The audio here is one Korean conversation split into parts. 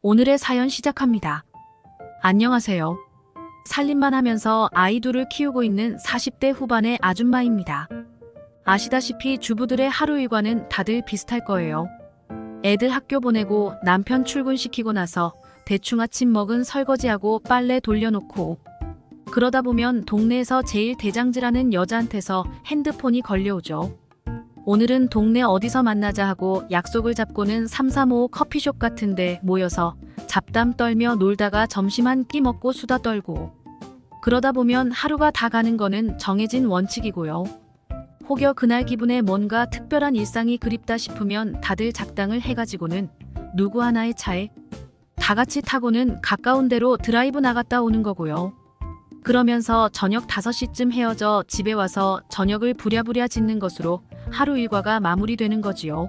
오늘의 사연 시작합니다. 안녕하세요. 살림만 하면서 아이 둘을 키우고 있는 40대 후반의 아줌마입니다. 아시다시피 주부들의 하루 일과는 다들 비슷할 거예요. 애들 학교 보내고 남편 출근시키고 나서 대충 아침 먹은 설거지하고 빨래 돌려놓고, 그러다 보면 동네에서 제일 대장질하는 여자한테서 핸드폰이 걸려오죠. 오늘은 동네 어디서 만나자 하고 약속을 잡고는 335 커피숍 같은데 모여서 잡담 떨며 놀다가 점심 한 끼 먹고 수다 떨고, 그러다 보면 하루가 다 가는 거는 정해진 원칙이고요. 혹여 그날 기분에 뭔가 특별한 일상이 그립다 싶으면 다들 작당을 해가지고는 누구 하나의 차에 다 같이 타고는 가까운 데로 드라이브 나갔다 오는 거고요. 그러면서 저녁 5시쯤 헤어져 집에 와서 저녁을 부랴부랴 짓는 것으로 하루 일과가 마무리되는 거지요.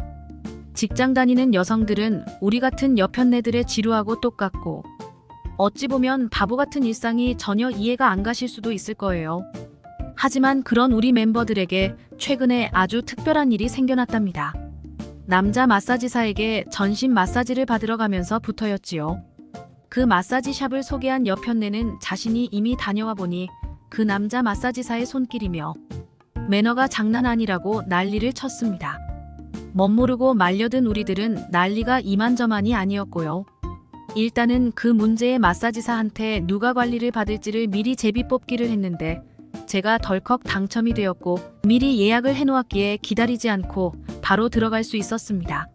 직장 다니는 여성들은 우리 같은 여편네들의 지루하고 똑같고, 어찌 보면 바보 같은 일상이 전혀 이해가 안 가실 수도 있을 거예요. 하지만 그런 우리 멤버들에게 최근에 아주 특별한 일이 생겨났답니다. 남자 마사지사에게 전신 마사지를 받으러 가면서 붙어였지요. 그 마사지 샵을 소개한 여편네는 자신이 이미 다녀와 보니 그 남자 마사지사의 손길이며 매너가 장난 아니라고 난리를 쳤습니다. 멋모르고 말려든 우리들은 난리가 이만저만이 아니었고요. 일단은 그 문제의 마사지사한테 누가 관리를 받을지를 미리 제비 뽑기를 했는데, 제가 덜컥 당첨이 되었고 미리 예약을 해놓았기에 기다리지 않고 바로 들어갈 수 있었습니다.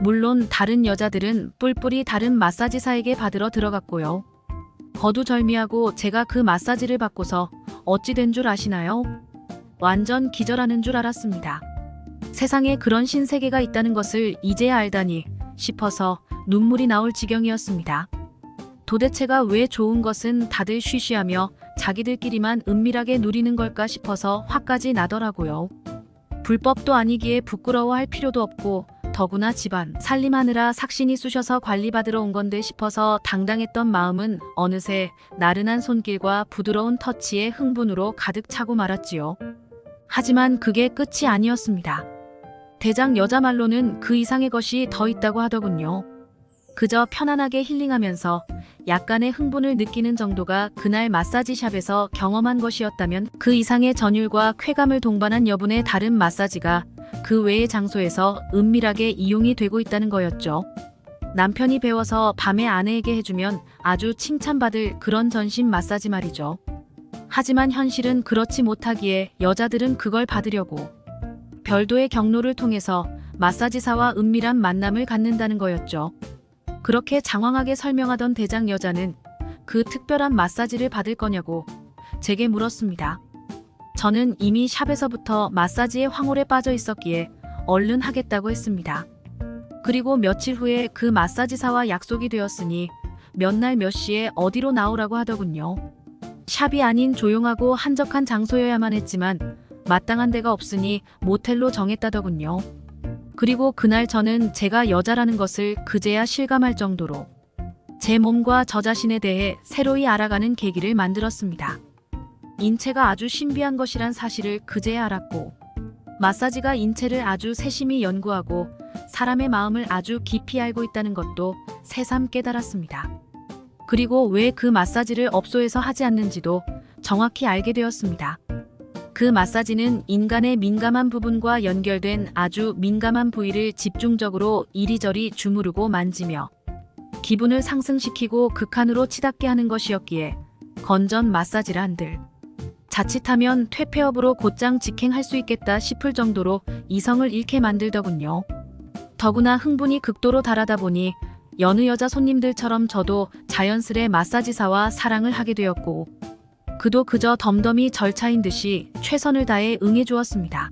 물론 다른 여자들은 뿔뿔이 다른 마사지사에게 받으러 들어갔고요. 거두절미하고 제가 그 마사지를 받고서 어찌 된 줄 아시나요? 완전 기절하는 줄 알았습니다. 세상에 그런 신세계가 있다는 것을 이제야 알다니 싶어서 눈물이 나올 지경이었습니다. 도대체가 왜 좋은 것은 다들 쉬쉬하며 자기들끼리만 은밀하게 누리는 걸까 싶어서 화까지 나더라고요. 불법도 아니기에 부끄러워할 필요도 없고, 더구나 집안 살림하느라 삭신이 쑤셔서 관리받으러 온 건데 싶어서 당당했던 마음은 어느새 나른한 손길과 부드러운 터치의 흥분으로 가득 차고 말았지요. 하지만 그게 끝이 아니었습니다. 대장 여자 말로는 그 이상의 것이 더 있다고 하더군요. 그저 편안하게 힐링하면서 약간의 흥분을 느끼는 정도가 그날 마사지샵에서 경험한 것이었다면, 그 이상의 전율과 쾌감을 동반한 여분의 다른 마사지가 그 외의 장소에서 은밀하게 이용이 되고 있다는 거였죠. 남편이 배워서 밤에 아내에게 해주면 아주 칭찬받을 그런 전신 마사지 말이죠. 하지만 현실은 그렇지 못하기에 여자들은 그걸 받으려고 별도의 경로를 통해서 마사지사와 은밀한 만남을 갖는다는 거였죠. 그렇게 장황하게 설명하던 대장 여자는 그 특별한 마사지를 받을 거냐고 제게 물었습니다. 저는 이미 샵에서부터 마사지에 황홀에 빠져 있었기에 얼른 하겠다고 했습니다. 그리고 며칠 후에 그 마사지사와 약속이 되었으니 몇 날 몇 시에 어디로 나오라고 하더군요. 샵이 아닌 조용하고 한적한 장소여야만 했지만 마땅한 데가 없으니 모텔로 정했다더군요. 그리고 그날 저는 제가 여자라는 것을 그제야 실감할 정도로 제 몸과 저 자신에 대해 새로이 알아가는 계기를 만들었습니다. 인체가 아주 신비한 것이란 사실을 그제야 알았고, 마사지가 인체를 아주 세심히 연구하고 사람의 마음을 아주 깊이 알고 있다는 것도 새삼 깨달았습니다. 그리고 왜 그 마사지를 업소에서 하지 않는지도 정확히 알게 되었습니다. 그 마사지는 인간의 민감한 부분과 연결된 아주 민감한 부위를 집중적으로 이리저리 주무르고 만지며 기분을 상승시키고 극한으로 치닫게 하는 것이었기에 건전 마사지라 한들 자칫하면 퇴폐업으로 곧장 직행할 수 있겠다 싶을 정도로 이성을 잃게 만들더군요. 더구나 흥분이 극도로 달하다 보니 여느 여자 손님들처럼 저도 자연스레 마사지사와 사랑을 하게 되었고, 그도 그저 덤덤히 절차인 듯이 최선을 다해 응해주었습니다.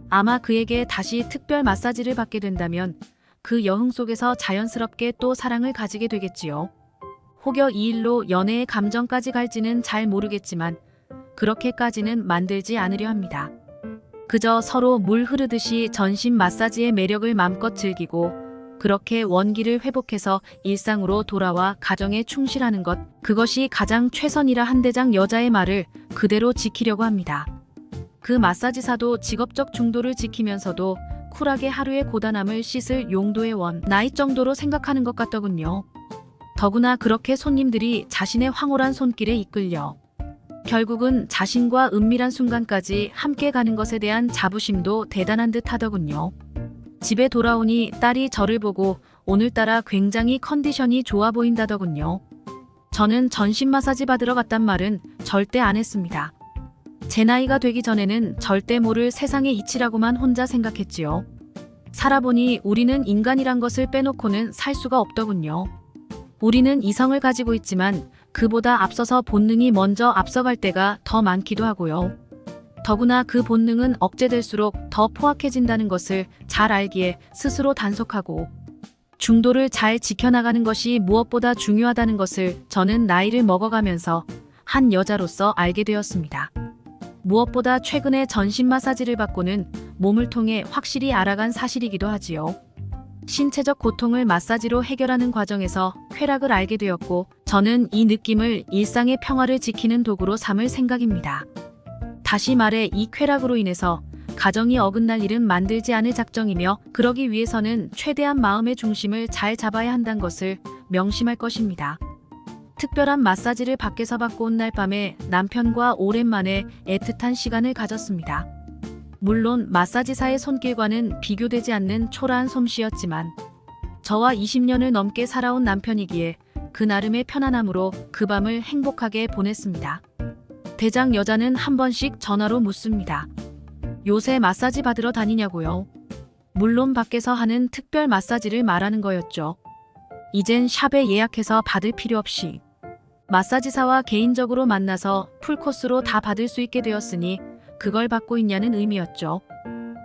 아마 그에게 다시 특별 마사지를 받게 된다면 그 여흥 속에서 자연스럽게 또 사랑을 가지게 되겠지요. 혹여 이 일로 연애의 감정까지 갈지는 잘 모르겠지만 그렇게까지는 만들지 않으려 합니다. 그저 서로 물 흐르듯이 전신 마사지의 매력을 맘껏 즐기고, 그렇게 원기를 회복해서 일상으로 돌아와 가정에 충실하는 것, 그것이 가장 최선이라 한 대장 여자의 말을 그대로 지키려고 합니다. 그 마사지사도 직업적 중도를 지키면서도 쿨하게 하루의 고단함을 씻을 용도의 원 나잇 정도로 생각하는 것 같더군요. 더구나 그렇게 손님들이 자신의 황홀한 손길에 이끌려 결국은 자신과 은밀한 순간까지 함께 가는 것에 대한 자부심도 대단한 듯 하더군요. 집에 돌아오니 딸이 저를 보고 오늘따라 굉장히 컨디션이 좋아 보인다더군요. 저는 전신 마사지 받으러 갔단 말은 절대 안 했습니다. 제 나이가 되기 전에는 절대 모를 세상의 이치라고만 혼자 생각했지요. 살아보니 우리는 인간이란 것을 빼놓고는 살 수가 없더군요. 우리는 이성을 가지고 있지만 그보다 앞서서 본능이 먼저 앞서갈 때가 더 많기도 하고요. 더구나 그 본능은 억제될수록 더 포악해진다는 것을 잘 알기에 스스로 단속하고 중도를 잘 지켜나가는 것이 무엇보다 중요하다는 것을 저는 나이를 먹어가면서 한 여자로서 알게 되었습니다. 무엇보다 최근에 전신 마사지를 받고는 몸을 통해 확실히 알아간 사실이기도 하지요. 신체적 고통을 마사지로 해결하는 과정에서 쾌락을 알게 되었고 저는 이 느낌을 일상의 평화를 지키는 도구로 삼을 생각입니다. 다시 말해 이 쾌락으로 인해서 가정이 어긋날 일은 만들지 않을 작정이며 그러기 위해서는 최대한 마음의 중심을 잘 잡아야 한다는 것을 명심할 것입니다. 특별한 마사지를 밖에서 받고 온 날 밤에 남편과 오랜만에 애틋한 시간을 가졌습니다. 물론 마사지사의 손길과는 비교되지 않는 초라한 솜씨였지만 저와 20년을 넘게 살아온 남편이기에 그 나름의 편안함으로 그 밤을 행복하게 보냈습니다. 대장 여자는 한 번씩 전화로 묻습니다. 요새 마사지 받으러 다니냐고요? 물론 밖에서 하는 특별 마사지를 말하는 거였죠. 이젠 샵에 예약해서 받을 필요 없이 마사지사와 개인적으로 만나서 풀코스로 다 받을 수 있게 되었으니 그걸 받고 있냐는 의미였죠.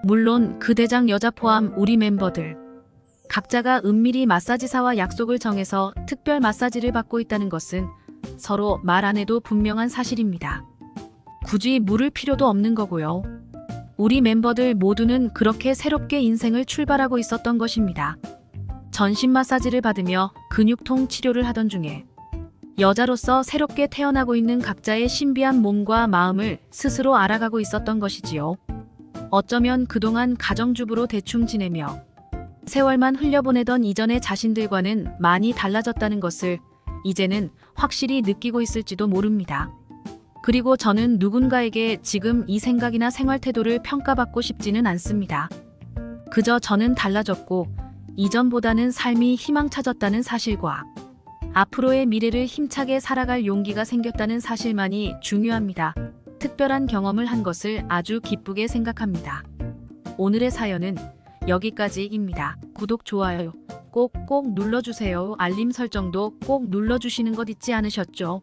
물론 그 대장 여자 포함 우리 멤버들 각자가 은밀히 마사지사와 약속을 정해서 특별 마사지를 받고 있다는 것은 서로 말 안 해도 분명한 사실입니다. 굳이 물을 필요도 없는 거고요. 우리 멤버들 모두는 그렇게 새롭게 인생을 출발하고 있었던 것입니다. 전신 마사지를 받으며 근육통 치료를 하던 중에 여자로서 새롭게 태어나고 있는 각자의 신비한 몸과 마음을 스스로 알아가고 있었던 것이지요. 어쩌면 그동안 가정주부로 대충 지내며 세월만 흘려보내던 이전의 자신들과는 많이 달라졌다는 것을 이제는 확실히 느끼고 있을지도 모릅니다. 그리고 저는 누군가에게 지금 이 생각이나 생활 태도를 평가받고 싶지는 않습니다. 그저 저는 달라졌고 이전보다는 삶이 희망차졌다는 사실과 앞으로의 미래를 힘차게 살아갈 용기가 생겼다는 사실만이 중요합니다. 특별한 경험을 한 것을 아주 기쁘게 생각합니다. 오늘의 사연은 여기까지입니다. 구독, 좋아요 꼭꼭 눌러주세요. 알림 설정도 꼭 눌러주시는 것 잊지 않으셨죠?